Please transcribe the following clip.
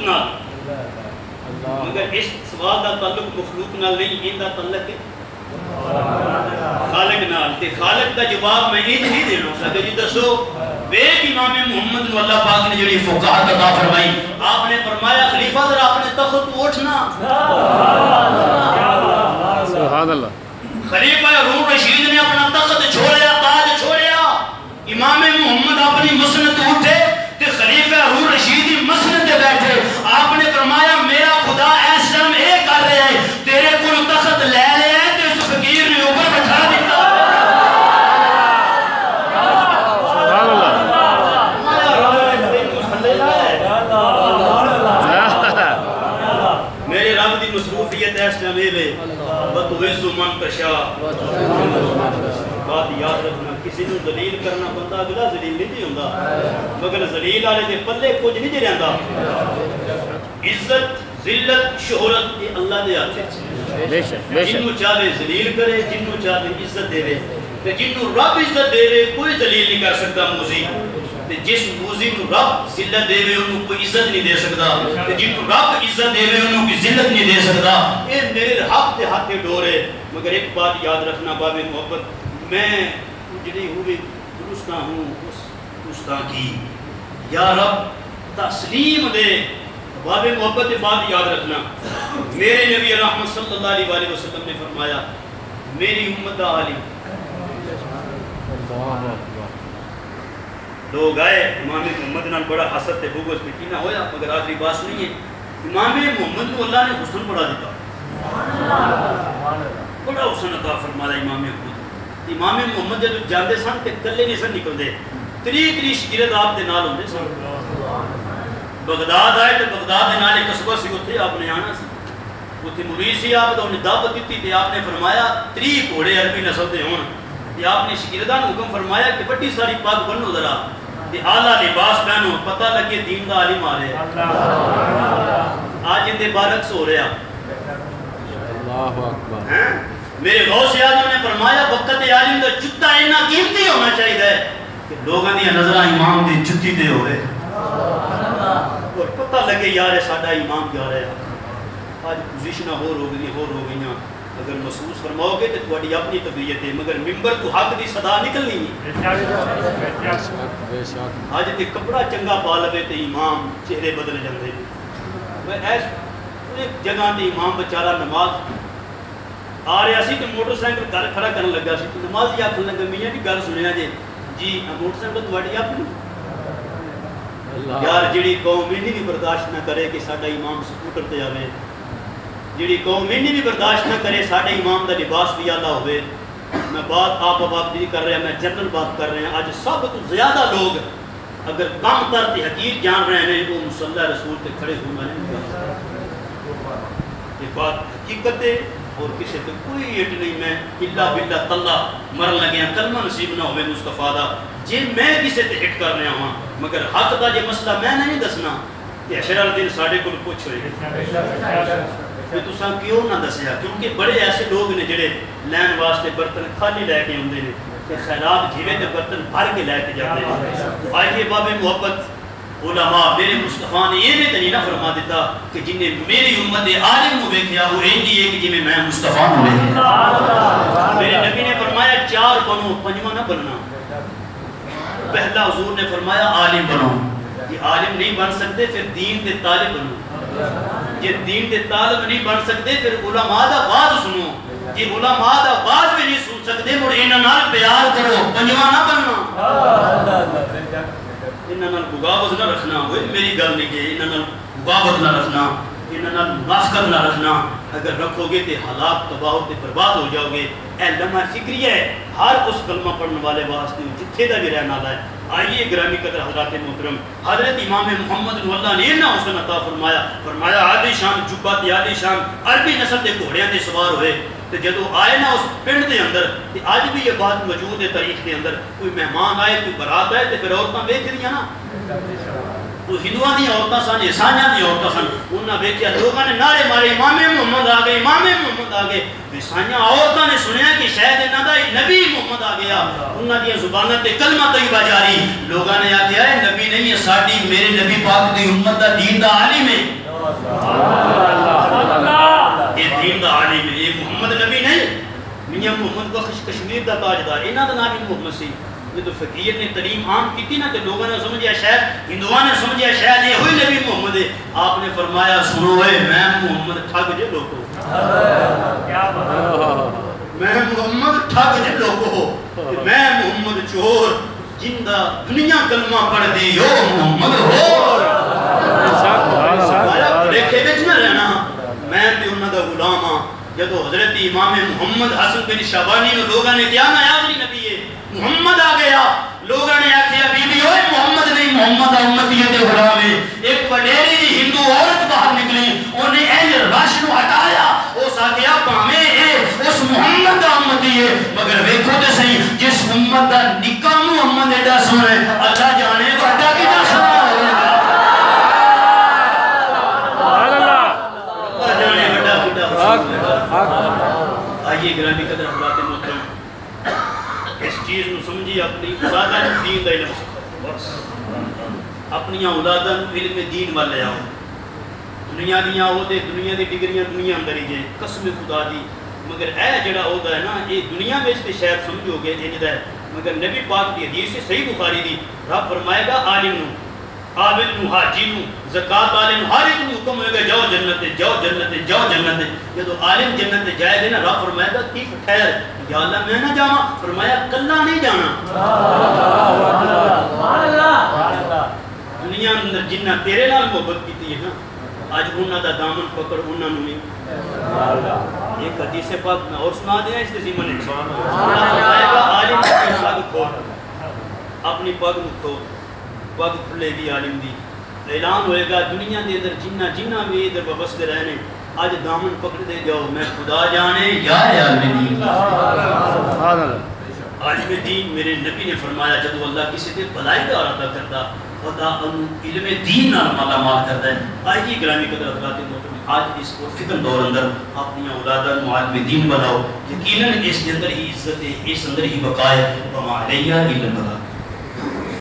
نال، مگر اس سوال دا تعلق مخلوق نال نہیں، ان دا تعلق ہے خالق نال۔ تے خالق دا جواب میں یہ نہیں دینا سکتا جی دسو ویک امام محمد نو اللہ پاک نے جڑی فقاہت عطا فرمائی، آپ نے فرمایا خلیفہ ذرا اپنے تخت اٹھنا، سبحان اللہ، خلیفہ ہارون رشید نے اپنا تخت چھوڑیا، تاج چھوڑیا، امام محمد اپنی مسند اٹھے تے خلیفہ ہارون رشید مسند دے بیٹھے، آپ نے فرمایا میرا خدا اس ٹائم اے کر رہا ہے، تیرے کول تخت لے لیا ہے تے اس فقیر نے اوپر بٹھا دیتا۔ سبحان اللہ، میرے رب دی مصروفیت اس ٹائم اے وے وَتُعِزُّ مَن تَشَاءُ۔ بات یاد رکھنا، کسی نو ذلیل کرنا بندہ اگلا ذلیل نہیں ہوندا، مگر ذلیل والے دے پلے کچھ نہیں رہندا۔ عزت، ذلت، شہرت یہ اللہ دے ہاتھ وچ، بے شک بے شک، جنوں چاہے ذلیل کرے، جنوں چاہے عزت دے تے جنوں رب عزت دے کوئی ذلیل نہیں کر سکتا موزی، تے جس موزی نو رب ذلت دے انہوں کوئی عزت نہیں دے سکتا، تے جنوں رب عزت دے انہوں کوئی ذلت نہیں دے سکتا۔ یہ میرے حق دے ہاتھ ڈور ہے، مگر ایک بات یاد رکھنا باب محبت، میں اجڑی ہوئی درستہ ہوں اس درستہ کی، یا رب تسلیم دے۔ باب محبت کی بات یاد رکھنا، میرے نبی رحمت صلی اللہ علیہ وسلم نے فرمایا میری امت دا عالم، لوگ آئے امام محمد نال بڑا حسد تے بغض تے کینہ ہویا، مگر آخری بات نہیں ہے، امام محمد کو اللہ نے حسن بڑھا دیتا، بڑا حسن عطا فرمایا امام محمد۔ امام محمد جب جاندے سن تے کلے نہیں سن نکل دے، تری شگرد آپ دے نال ہوندے سن۔ بغداد آئے تو بغداد دے نال ایک قصبہ سی، اتھے آپ نے آنا سی، اتھے مرید سی، آپ نے انہیں دعوت دیتی تے آپ نے فرمایا 30 گھوڑے عربی نسل دے ہون، تے آپ نے شاگرداں نوں حکم فرمایا کہ بڑی ساری پاگ بنو ذرا تے اعلیٰ لباس پہنو، پتہ لگے دین دا عالم آ رہے ہیں۔ آج ان دے بارکس ہو رہے ہیں، میرے غوث اعظم نے فرمایا وقت عالم دا جتا اینا قیمتی ہونا چاہیے کہ لوگاں دی نظرہ امام دی جتی دے ہوئے اور پتہ لگے یار ساڈا امام جا رہا ہے۔ آج پوزیشنہ ہو گئیاں، اگر محسوس فرماؤ گے تو تھوڑی اپنی طبیعت ہے، مگر ممبر تو حق دی صدا نکلنی ہے۔ آج تے کپڑا چنگا پا لگے تے امام چہرے بدل جاندے، میں ایک جگہ تے امام بچارہ نماز آ رہا سی تو موٹر سائیکل گھر کھڑا کرنے لگا سی، تو نمازی آکھن لگا میاں کی گل سنیا جی موٹر سائیکل تواڈی اپنی؟ یار جڑی قوم انہی بھی برداشت نہ کرے کہ ساڈا امام سکوٹر تے آوے، جڑی قوم انہی بھی برداشت نہ کرے ساڈے امام دا لباس بھی اعلیٰ ہوئے۔ میں بات آپ نہیں کر رہا، میں جنرل بات کر رہے ہیں۔ آج سب تو زیادہ لوگ اگر کم تر تے حقیر جان رہے ہیں وہ مصلی رسول تے کھڑے ہونا نہیں، یہ بات حقیقت ہے اور کسی تے کوئی اٹ نہیں۔ میں اللہ باللہ تاللہ مرن لگے ہیں، کلمہ نصیب نہ ہوئے مصطفیٰ دا جی میں کسی تے ہٹ کر رہا ہوں، مگر حق دا جے مسئلہ میں نہیں دسنا کہ حشر والے دن ساڈے کول پوچھ ہوئے کہ تساں کیوں نہ دسیا، کیونکہ بڑے ایسے لوگ نے جڑے لین واسطے برتن خالی لے کے آندے نے تے خیرات جیویں تے برتن بھر کے لے کے جاندے ہیں۔ آئیے باب محبت علماء میرے مصطفیٰ نے یہ نہیں نہ فرما دیتا کہ جنہیں میری امت عالم نو ویکھیا وہ رہندی ہے کہ جویں میں مصطفیٰ نو ویکھیا۔ میرے نبی نے فرمایا 4 بنو، 5واں نہ بننا۔ پہلا حضور نے فرمایا عالم بنو، یہ عالم نہیں بن سکتے پھر دین دے طالب بنو، یہ دین دے طالب نہیں بن سکتے پھر علماء دا واز سنو، یہ علماء دا واز بھی نہیں سن سکتے مڑ انہاں نال پیار کرو، 5واں نہ بننا، انہاں نال بغاوت نہ رکھنا، ہوئے میری گل نہیں کہ انہاں نال بغاوت نہ رکھنا، انہاں نال منافقت نہ رکھنا، اگر رکھو گے تو حالات تباہ تے برباد ہو جاؤ گے۔ اے لمحہ فکری ہے ہر اس کلمہ پڑھنے والے واسطے جتھے دا بھی رہنا ہے۔ آئیے گرامی قدر حضرات محترم، حضرت امام محمد اللہ نے اتنا حسن عطا فرمایا عالی شان جبہ تے عالی شان عربی نسل دے گھوڑیاں تے سوار ہوئے تے جدو آئے نا اس پنڈ دے اندر تے آج بھی یہ بات موجود ہے تاریخ کے اندر، کوئی مہمان آئے کوئی برات آئے تے پھر عورتاں ویکھ رہی ہیں نا، وہ ہندوؤں دی عورتاں سن، عیسائیاں دی عورتاں سن، انہاں ویکھیا لوگاں نے نعرے مارے امام محمد آ گئے، امام محمد آ گئے۔ عیسائیاں عورتاں نے سنیا کہ شاید انہاں دا نبی محمد آ گیا، انہاں دی زباناں تے کلمہ طیبہ جاری، لوگاں نے آکھیا اے نبی نہیں ہے ساڈی میرے نبی پاک دی امت دا دین دا عالم ہے۔ خنزیر دا تاجدار انہاں دا نام بھی محمد سی جدو فقیر نے تعلیم عام کی تھی نا تو لوگوں نے سمجھا شاید ہندوؤں نے سمجھا شاید یہ ہوئی نبی محمد ہے آپ نے فرمایا سنو اے میں محمد ٹھگ جے لوگو میں محمد ٹھگ جے لوگو میں محمد چور جندہ دنیا کلمہ پڑھ دی یو محمد ہو دیکھے بچ نہ رہنا میں تے انہاں دا غلام ہاں جدو حضرت امام محمد حسن بن شعبانی نے لوگوں نے کیا نا آخری نبی ہے محمد آ گیا لوگوں نے آکھیا بی بی اوے محمد نہیں محمد امتیت غلام ہے ایک وڈیری دی ہندو عورت باہر نکلی انہیں اہل رش نو ہٹایا اس آکھیا پاویں اے اس محمد دا امتی ہے مگر ویکھو تے صحیح جس امت دا نکاح محمد ایڈا سونا ہے اللہ جانے وڈا کیڑا سونا ہے اللہ جانے وڈا کیڑا سونا ہے آئیے گرامی قدر حضرات محترم اس چیز نو سمجھی اپنی اولاداں نو دین دا علم بس اپنی اولاداں نو علم دین وال لے آؤ دنیا دیاں او دے دنیا دی ڈگریاں دنیا اندر ہی جے قسم خدا دی مگر اے جڑا ہوتا ہے نا یہ دنیا میں اس تے شاید سمجھو گے انج دا ہے مگر نبی پاک دی حدیث سے صحیح بخاری دی رب فرمائے گا عالم نو عابد نو حاجی نو زکات والے نو ہر ایک نو حکم ہوئے گا جاؤ جنت جاؤ جنت جاؤ جنت جدو عالم جنت جائے گا نا رب فرمائے گا کی خیر یا اللہ میں نہ جاواں فرمایا کلا نہیں جانا دنیا اندر جنہ تیرے نال محبت کیتی ہے نا آج انہاں دا دامن پکڑ انہاں نو نہیں ایک حدیث پاک میں اور سنا دیا اس تزیمہ نے فرمائے گا عالم کی پاگ کھول اپنی پاگ کھول پاگ کھلے دی عالم دی اعلان ہوئے گا دنیا دے اندر جنہ بھی ادھر وابستے رہنے آج دامن پکڑ دے جاؤ میں خدا جانے یا عالم دین عالم دین میرے نبی نے فرمایا جب اللہ کسی دے بلائی دا ارادہ کرتا خدا علم دین نال مالا مال کرتا ہے آئیے گرامی قدر حضرات محترم آج اس فتن دور اندر اپنی اولاداں نو عالم دین بناؤ یقیناً اس کے اندر ہی عزت ہے اس اندر ہی بقا ہے وما علیہ الا البلاغ